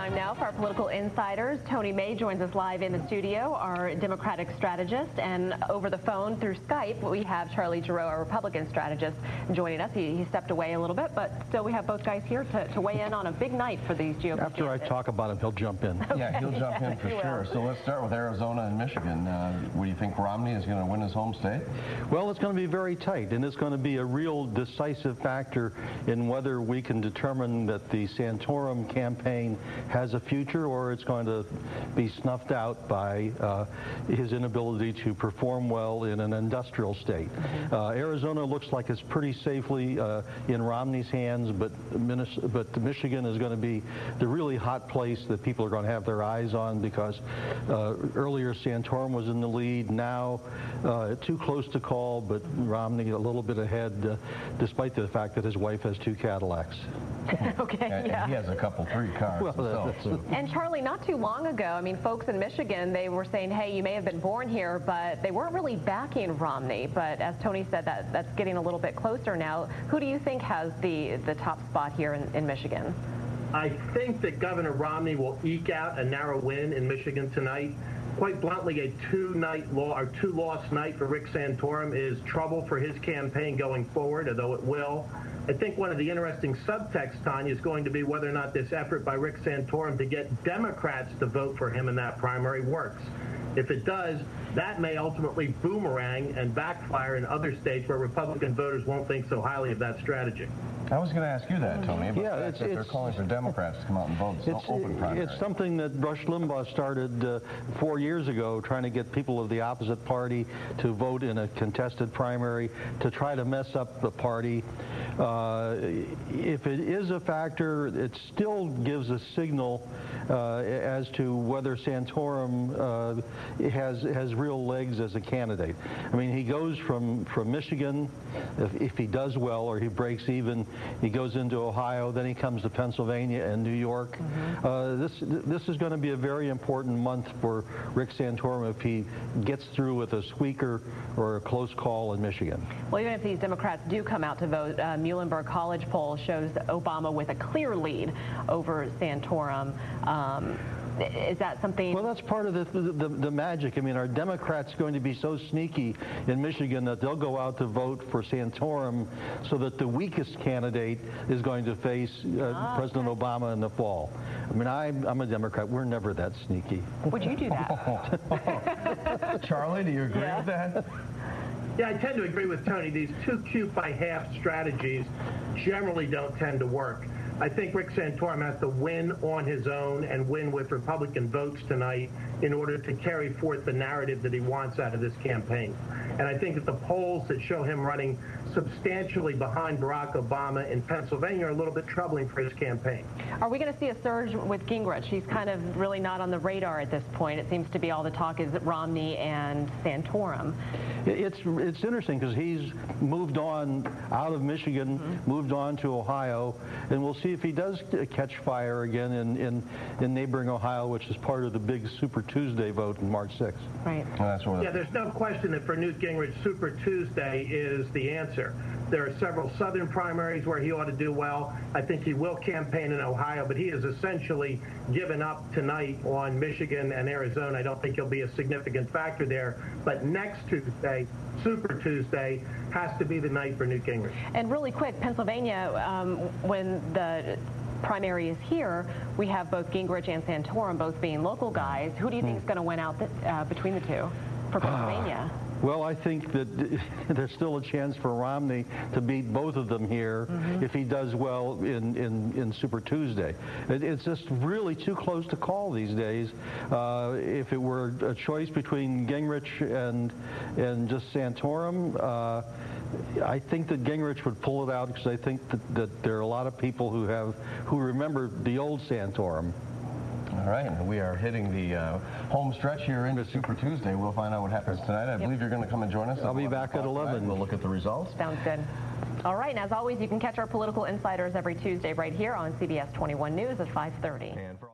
Time now for our political insiders. Tony May joins us live in the studio, our Democratic strategist, and over the phone through Skype we have Charlie Giroux, our Republican strategist, joining us. He stepped away a little bit, but still we have both guys here to weigh in on a big night for these GOP After candidates. I talk about him, he'll jump in. Okay. Yeah, he'll jump in for sure. So let's start with Arizona and Michigan. What do you think, Romney is going to win his home state? Well, it's going to be very tight, and it's going to be a real decisive factor in whether we can determine that the Santorum campaign has a future or it's going to be snuffed out by his inability to perform well in an industrial state. Arizona looks like it's pretty safely in Romney's hands, but Michigan is going to be the really hot place that people are going to have their eyes on, because earlier Santorum was in the lead. Now too close to call, but Romney a little bit ahead, despite the fact that his wife has 2 Cadillacs. Okay, yeah. He has a couple, 3 cars himself, too. And Charlie, not too long ago, I mean, folks in Michigan, they were saying, hey, you may have been born here, but they weren't really backing Romney. But as Tony said, that's getting a little bit closer now. Who do you think has the top spot here in Michigan? I think that Governor Romney will eke out a narrow win in Michigan tonight. Quite bluntly, a two-loss night for Rick Santorum is trouble for his campaign going forward, although it will. I think one of the interesting subtext, Tanya, is going to be whether or not this effort by Rick Santorum to get Democrats to vote for him in that primary works. If it does, that may ultimately boomerang and backfire in other states where Republican voters won't think so highly of that strategy. I was going to ask you that, Tony, about Yeah, that they're calling for Democrats to come out and vote. It's open primary. It's something that Rush Limbaugh started 4 years ago, trying to get people of the opposite party to vote in a contested primary to try to mess up the party. If it is a factor, it still gives a signal as to whether Santorum has real legs as a candidate. I mean, he goes from Michigan, if he does well or he breaks even, he goes into Ohio, then he comes to Pennsylvania and New York. This is going to be a very important month for Rick Santorum if he gets through with a squeaker or a close call in Michigan. Well, even if these Democrats do come out to vote, Muhlenberg College poll shows Obama with a clear lead over Santorum. Is that something? Well, that's part of the magic. I mean, are Democrats going to be so sneaky in Michigan that they'll go out to vote for Santorum so that the weakest candidate is going to face President Obama in the fall? I mean, I'm a Democrat. We're never that sneaky. Would you do that? Charlie, do you agree with that? Yeah, I tend to agree with Tony. These too cute by half strategies generally don't tend to work. I think Rick Santorum has to win on his own and win with Republican votes tonight in order to carry forth the narrative that he wants out of this campaign. And I think that the polls that show him running substantially behind Barack Obama in Pennsylvania are a little bit troubling for his campaign. Are we going to see a surge with Gingrich? He's kind of really not on the radar at this point. It seems to be all the talk is Romney and Santorum. It's interesting because he's moved on out of Michigan, moved on to Ohio, and we'll see if he does catch fire again in neighboring Ohio, which is part of the big Super Tuesday vote on March 6th. Right. Yeah, there's no question that for Newt Gingrich, Super Tuesday is the answer. There are several southern primaries where he ought to do well. I think he will campaign in Ohio, but he has essentially given up tonight on Michigan and Arizona. I don't think he'll be a significant factor there. But next Tuesday, Super Tuesday, has to be the night for Newt Gingrich. And really quick, Pennsylvania, when the primary is here, we have both Gingrich and Santorum both being local guys. Who do you think is going to win out between the two for Pennsylvania? Well, I think that there's still a chance for Romney to beat both of them here if he does well in Super Tuesday. It's just really too close to call these days. If it were a choice between Gingrich and just Santorum, I think that Gingrich would pull it out because I think that there are a lot of people who remember the old Santorum. All right, we are hitting the home stretch here into Super Tuesday. We'll find out what happens tonight. I believe you're going to come and join us. I'll be back at 11. We'll look at the results. Sounds good. All right, and as always, you can catch our political insiders every Tuesday right here on CBS 21 News at 5:30.